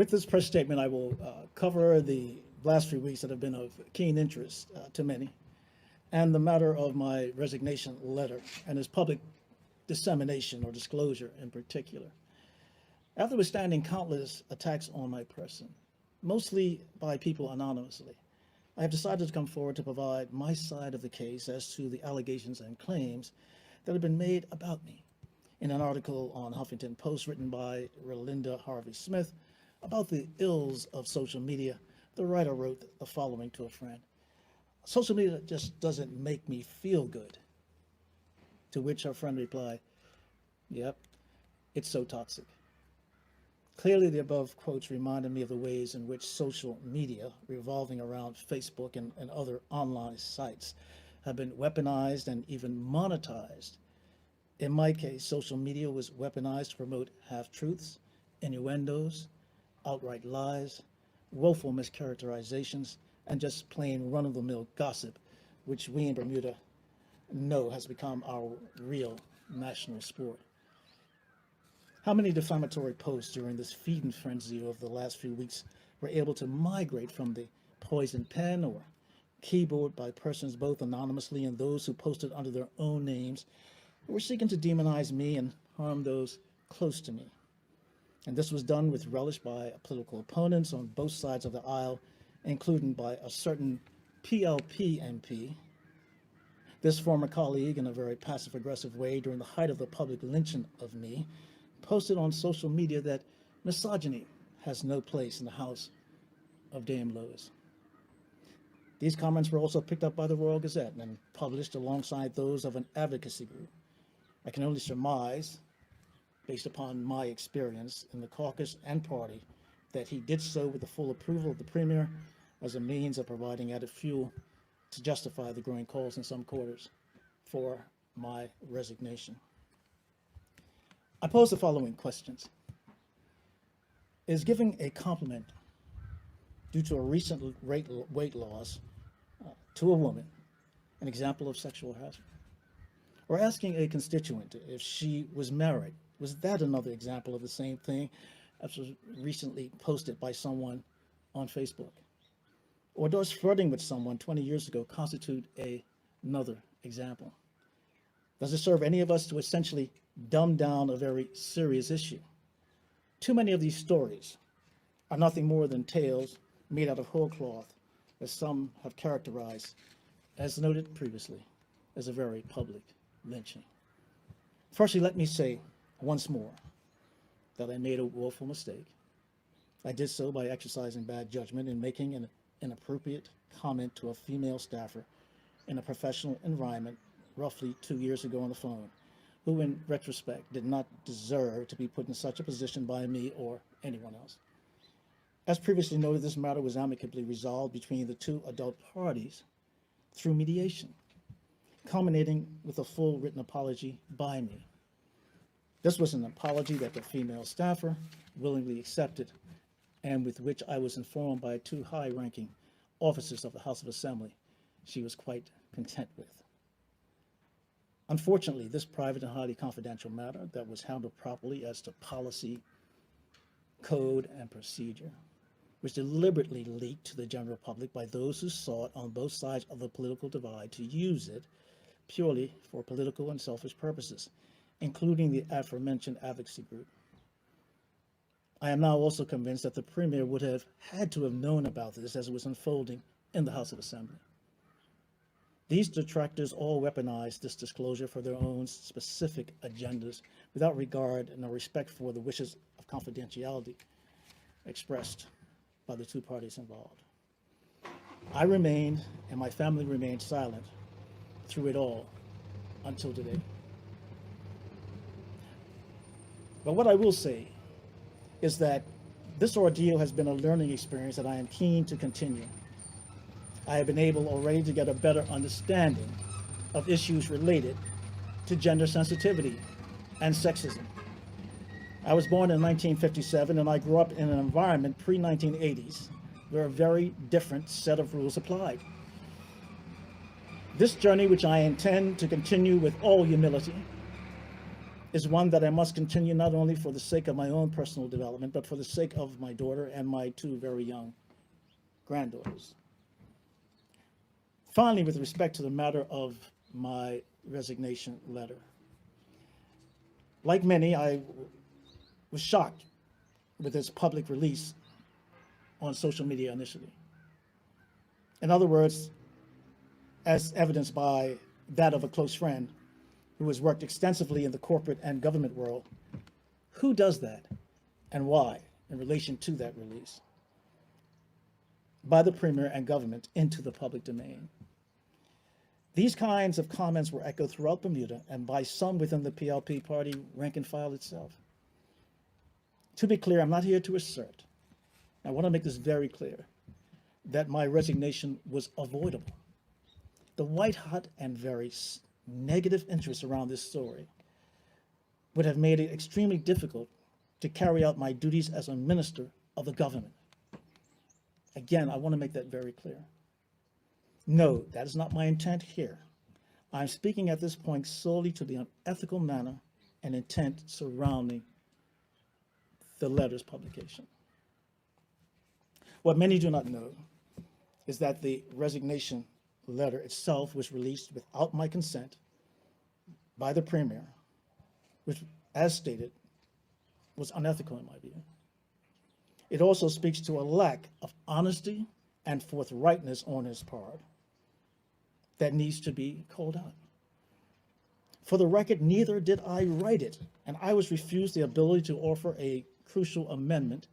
With this press statement, I will cover the last few weeks that have been of keen interest to many, and the matter of my resignation letter and its public dissemination or disclosure in particular. After withstanding countless attacks on my person, mostly by people anonymously, I have decided to come forward to provide my side of the case as to the allegations and claims that have been made about me in an article on Huffington Post written by Relinda Harvey Smith about the ills of social media. The writer wrote the following to a friend: "Social media just doesn't make me feel good." To which her friend replied, "Yep, it's so toxic." Clearly, the above quotes reminded me of the ways in which social media, revolving around Facebook and other online sites, have been weaponized and even monetized. In my case, social media was weaponized to promote half-truths, innuendos, outright lies, woeful mischaracterizations, and just plain run-of-the-mill gossip, which we in Bermuda know has become our real national sport. How many defamatory posts during this feeding frenzy of the last few weeks were able to migrate from the poison pen or keyboard by persons both anonymously and those who posted under their own names, who were seeking to demonize me and harm those close to me? And this was done with relish by political opponents on both sides of the aisle, including by a certain PLP MP. This former colleague, in a very passive-aggressive way during the height of the public lynching of me, posted on social media that misogyny has no place in the house of Dame Lois. These comments were also picked up by the Royal Gazette and published alongside those of an advocacy group. I can only surmise, based upon my experience in the caucus and party, that he did so with the full approval of the Premier as a means of providing added fuel to justify the growing calls in some quarters for my resignation. I pose the following questions. Is giving a compliment due to a recent weight loss to a woman an example of sexual harassment? Or asking a constituent if she was married, was that another example of the same thing as was recently posted by someone on Facebook? Or does flirting with someone 20 years ago constitute another example? Does it serve any of us to essentially dumb down a very serious issue? Too many of these stories are nothing more than tales made out of whole cloth, as some have characterized, as noted previously, as a very public lynching. Firstly, let me say once more that I made a woeful mistake. I did so by exercising bad judgment in making an inappropriate comment to a female staffer in a professional environment roughly 2 years ago on the phone, who in retrospect did not deserve to be put in such a position by me or anyone else. As previously noted, this matter was amicably resolved between the two adult parties through mediation, culminating with a full written apology by me. This was an apology that the female staffer willingly accepted and with which I was informed by two high-ranking officers of the House of Assembly she was quite content with. Unfortunately, this private and highly confidential matter that was handled properly as to policy, code, and procedure was deliberately leaked to the general public by those who sought on both sides of the political divide to use it purely for political and selfish purposes, including the aforementioned advocacy group. I am now also convinced that the Premier would have had to have known about this as it was unfolding in the House of Assembly. These detractors all weaponized this disclosure for their own specific agendas without regard nor respect for the wishes of confidentiality expressed by the two parties involved. I remained, and my family remained, silent through it all until today. But what I will say is that this ordeal has been a learning experience that I am keen to continue. I have been able already to get a better understanding of issues related to gender sensitivity and sexism. I was born in 1957 and I grew up in an environment pre-1980s where a very different set of rules applied. This journey, which I intend to continue with all humility, is one that I must continue not only for the sake of my own personal development, but for the sake of my daughter and my 2 very young granddaughters. Finally, with respect to the matter of my resignation letter, like many, I was shocked with its public release on social media initially. In other words, as evidenced by that of a close friend who has worked extensively in the corporate and government world, who does that and why in relation to that release by the Premier and government into the public domain? These kinds of comments were echoed throughout Bermuda and by some within the PLP party rank and file itself. To be clear, I'm not here to assert, I want to make this very clear, that my resignation was avoidable. The white-hot and very negative interest around this story would have made it extremely difficult to carry out my duties as a minister of the government. Again, I want to make that very clear. No, that is not my intent here. I'm speaking at this point solely to the unethical manner and intent surrounding the letter's publication. What many do not know is that the resignation letter itself was released without my consent by the Premier, which, as stated, was unethical in my view. It also speaks to a lack of honesty and forthrightness on his part that needs to be called out. For the record, neither did I write it, and I was refused the ability to offer a crucial amendment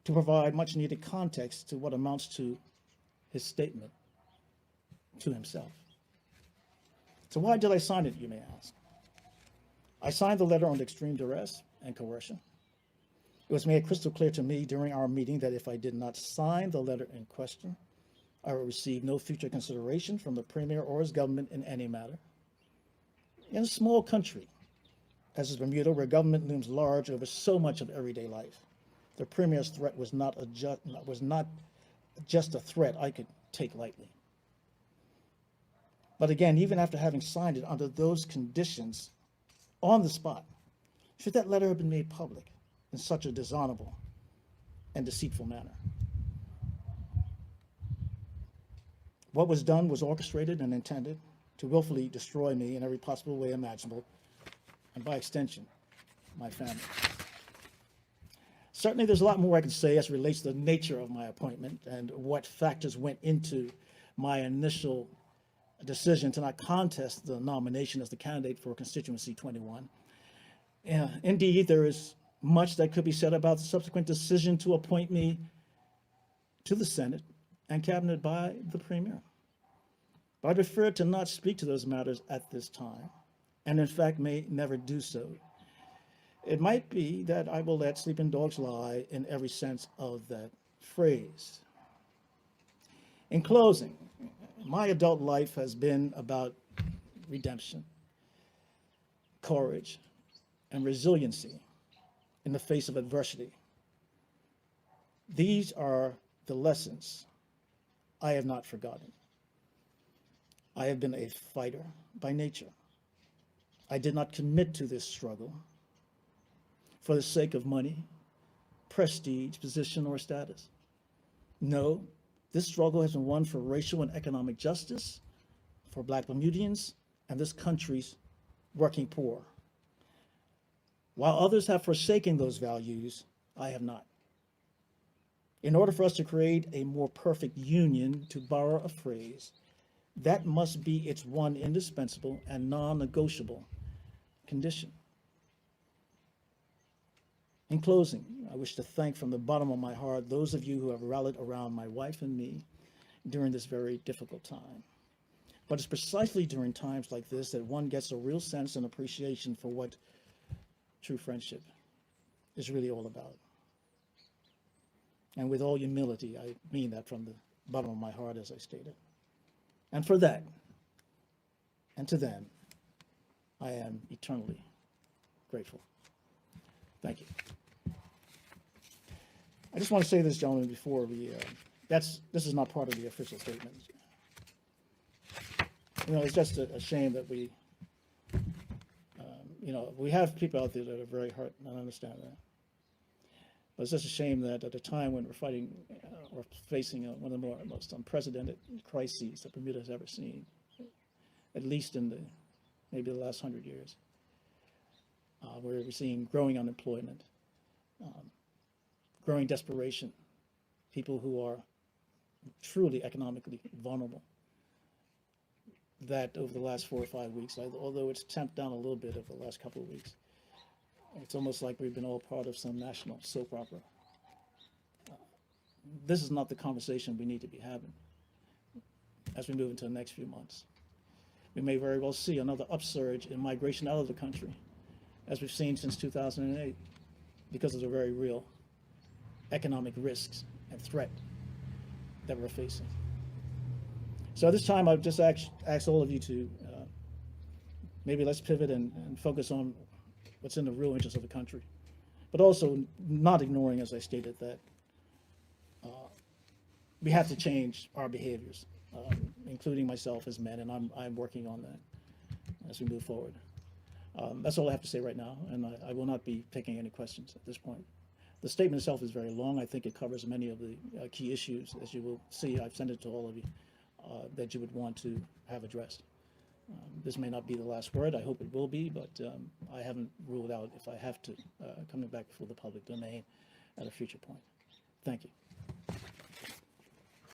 to provide much needed context to what amounts to his statement to himself. So why did I sign it, you may ask? I signed the letter under extreme duress and coercion. It was made crystal clear to me during our meeting that if I did not sign the letter in question, I would receive no future consideration from the Premier or his government in any matter. In a small country, as is Bermuda, where government looms large over so much of everyday life, the Premier's threat was not just a threat I could take lightly. But again, even after having signed it under those conditions on the spot, should that letter have been made public in such a dishonorable and deceitful manner? What was done was orchestrated and intended to willfully destroy me in every possible way imaginable, and by extension, my family. Certainly there's a lot more I could say as it relates to the nature of my appointment and what factors went into my initial decision to not contest the nomination as the candidate for constituency 21. Indeed, there is much that could be said about the subsequent decision to appoint me to the Senate and cabinet by the Premier. But I prefer to not speak to those matters at this time, and in fact may never do so. It might be that I will let sleeping dogs lie in every sense of that phrase. In closing, my adult life has been about redemption, courage, and resiliency in the face of adversity. These are the lessons I have not forgotten. I have been a fighter by nature. I did not commit to this struggle for the sake of money, prestige, position, or status. No, this struggle has been won for racial and economic justice, for Black Bermudians, and this country's working poor. While others have forsaken those values, I have not. In order for us to create a more perfect union, to borrow a phrase, that must be its one indispensable and non-negotiable condition. In closing, I wish to thank from the bottom of my heart those of you who have rallied around my wife and me during this very difficult time. But it's precisely during times like this that one gets a real sense and appreciation for what true friendship is really all about. And with all humility, I mean that from the bottom of my heart, as I stated. And for that, and to them, I am eternally grateful. Thank you. I just want to say this, gentlemen, before we, this is not part of the official statement. You know, it's just a shame that we You know, we have people out there that are very hurt, and I understand that. But it's just a shame that at a time when we're fighting or facing one of the most unprecedented crises that Bermuda has ever seen, at least in maybe the last 100 years, where we're seeing growing unemployment, growing desperation, people who are truly economically vulnerable, that over the last 4 or 5 weeks, although it's tamped down a little bit over the last couple of weeks, it's almost like we've been all part of some national soap opera. This is not the conversation we need to be having as we move into the next few months. We may very well see another upsurge in migration out of the country, as we've seen since 2008, because of the very real economic risks and threat that we're facing. So at this time, I've just asked all of you to maybe let's pivot and focus on what's in the real interest of the country, but also not ignoring, as I stated, that we have to change our behaviors, including myself as men, and I'm working on that as we move forward. That's all I have to say right now, and I will not be taking any questions at this point. The statement itself is very long. I think it covers many of the key issues, as you will see. I've sent it to all of you that you would want to have addressed. This may not be the last word. I hope it will be, but I haven't ruled out if I have to coming back before the public domain at a future point. Thank you.